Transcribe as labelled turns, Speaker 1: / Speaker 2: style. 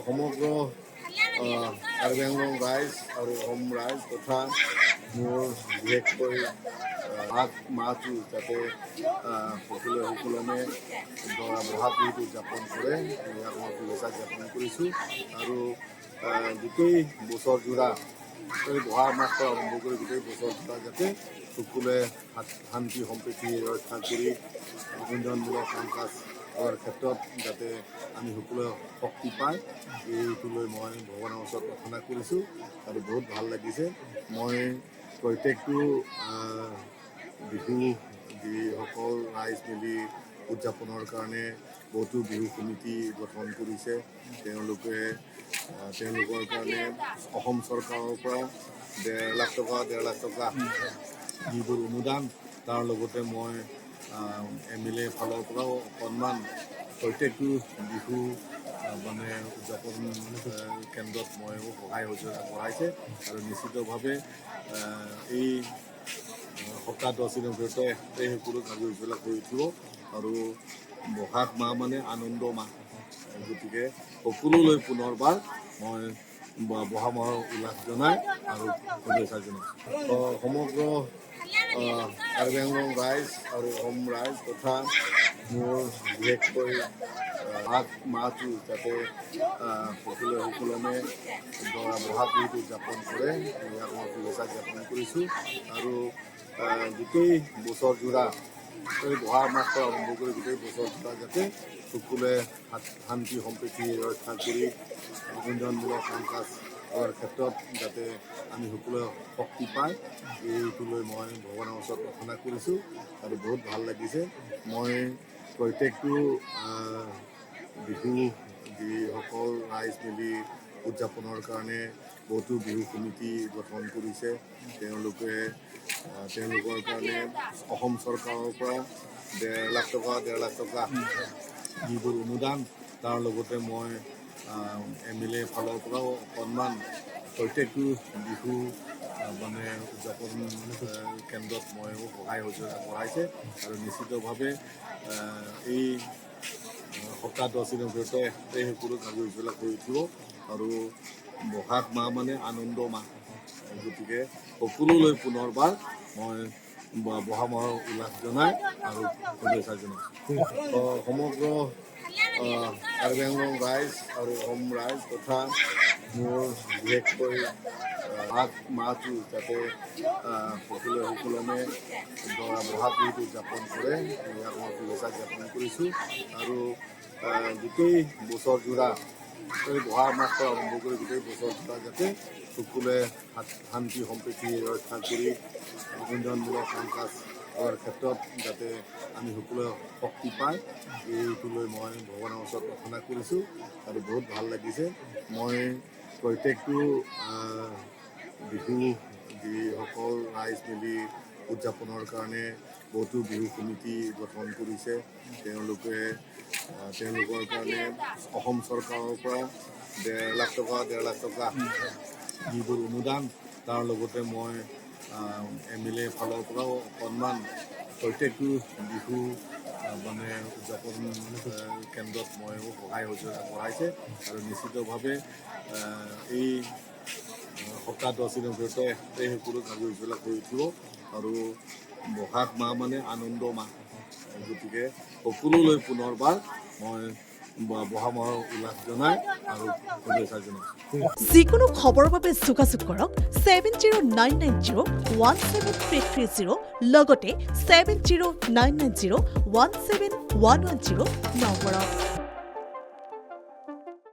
Speaker 1: সমগ্ৰ কাৰ্বি আংলং ৰাইজ আৰু অসম ৰাইজ তথা মোৰ বিশেষকৈ মাঘ মাহটো যাতে সকলোৱে সুকলমে বহাগ বিহুটো উদযাপন কৰে ইয়াক মই শুভেচ্ছা জ্ঞাপন কৰিছোঁ আৰু গোটেই বছৰজোৰা বহাগ মাহটো আৰম্ভ কৰি গোটেই বছৰজোৰা যাতে সকলোৱে শান্তি সম্প্ৰীতি ৰক্ষা কৰি উন্নয়নমূলক কাম কাজৰ ক্ষেত্ৰত যাতে আমি সকলোৱে শক্তি পায় এইটো লৈ মই ভগৱানৰ ওচৰত প্ৰাৰ্থনা কৰিছোঁ আৰু বহুত ভাল লাগিছে। মই প্ৰত্যেকটো বিহু যিসকল ৰাইজ মিলি উদযাপনৰ কাৰণে বহুতো বিহু সমিতি গঠন কৰিছে তেওঁলোকৰ কাৰণে অসম চৰকাৰৰ পৰা 1.5 লাখ টকা যিবোৰ অনুদান তাৰ লগতে মই MLA ফালৰ পৰাও অকণমান প্ৰত্যেকটো বিহু উদযাপন কেন্দ্ৰত ময়ো সহায় সহযোগিতা কৰাইছে আৰু নিশ্চিতভাৱে এই সপ্তাহ 10 দিনৰ ভিতৰতে এই সকলো কাৰ্যবিলাক হৈ উঠিব আৰু বহাগ মাহ মানে আনন্দ মাহ গতিকে সকলোলৈ পুনৰবাৰ মই বহাগ মাহৰ উল্লাস জনাই আৰু শুভেচ্ছা জনাইছোঁ। সমগ্ৰ কাৰ্বি আংলং ৰাইজ আৰু অসম ৰাইজ তথা মোৰ বিশেষকৈ মাঘ মাহটো যাতে সকলোৱে সুকলমে বহাগ বিহুটো উদযাপন কৰে ইয়াক মই শুভেচ্ছা জ্ঞাপন কৰিছোঁ আৰু গোটেই বছৰজোৰা বহাগ মাহটো আৰম্ভ কৰি গোটেই বছৰজোৰা যাতে সকলোৱে শান্তি সম্প্ৰীতি ৰক্ষা কৰি উন্নয়নমূলক কাম কাজৰ ক্ষেত্ৰত যাতে আমি সকলোৱে শক্তি পায় এইটো লৈ মই ভগৱানৰ ওচৰত প্ৰাৰ্থনা কৰিছোঁ আৰু বহুত ভাল লাগিছে। মই প্ৰত্যেকটো বিহু যিসকল ৰাইজ মিলি উদযাপনৰ কাৰণে বহুতো বিহু সমিতি গঠন কৰিছে তেওঁলোকৰ কাৰণে অসম চৰকাৰৰ পৰা 1.5 লাখ টকা যিবোৰ অনুদান তাৰ লগতে মই MLA ফালৰ পৰাও অকণমান প্ৰত্যেকটো বিহু উদযাপন কেন্দ্ৰত ময়ো সহায় সহযোগিতা কৰাইছে আৰু নিশ্চিতভাৱে এই সপ্তাহ 10 দিনৰ ভিতৰতে এই সকলো কাৰ্যবিলাক হৈ উঠিব আৰু বহাগ মাহ মানে আনন্দ মাহ গতিকে সকলোলৈ পুনৰবাৰ মই বহাগ মাহৰ উল্লাস জনাই আৰু শুভেচ্ছা জনাইছোঁ। সমগ্ৰ কাৰ্বি আংলং ৰাইজ আৰু অসম ৰাইজ তথা মোৰ বিশেষকৈ মাঘ মাহটো যাতে সকলোৱে সুকলমে বহাগ বিহুটো উদযাপন কৰে ইয়াক মই শুভেচ্ছা জ্ঞাপন কৰিছোঁ আৰু গোটেই বছৰজোৰা বহাগ মাহটো আৰম্ভ কৰি গোটেই বছৰজোৰা যাতে সকলোৱে শান্তি সম্প্ৰীতি ৰক্ষা কৰি উন্নয়নমূলক কাম কাজৰ ক্ষেত্ৰত যাতে আমি সকলোৱে শক্তি পায় এইটো লৈ মই ভগৱানৰ ওচৰত প্ৰাৰ্থনা কৰিছোঁ আৰু বহুত ভাল লাগিছে। মই প্ৰত্যেকটো বিহু যিসকল ৰাইজ মিলি উদযাপনৰ কাৰণে বহুতো বিহু সমিতি গঠন কৰিছে তেওঁলোকৰ কাৰণে অসম চৰকাৰৰ পৰা 1.5 লাখ টকা যিবোৰ অনুদান তাৰ লগতে মই MLA ফালৰ পৰাও অকণমান প্ৰত্যেকটো বিহু উদযাপন কেন্দ্ৰত ময়ো সহায় সহযোগিতা কৰাইছে আৰু নিশ্চিতভাৱে এই সপ্তাহ 10 দিনৰ ভিতৰতে এই সকলো কাৰ্যবিলাক হৈ উঠিব আৰু বহাগ মাহ মানে আনন্দ মাহ গতিকে সকলোলৈ পুনৰবাৰ মই বহাগ মাহৰ উল্লাস জনাই আৰু শুভেচ্ছা জনাইছোঁ।
Speaker 2: যিকোনো খবৰৰ বাবে যোগাযোগ কৰক 7099017330 লগতে 7099017110 নম্বৰত।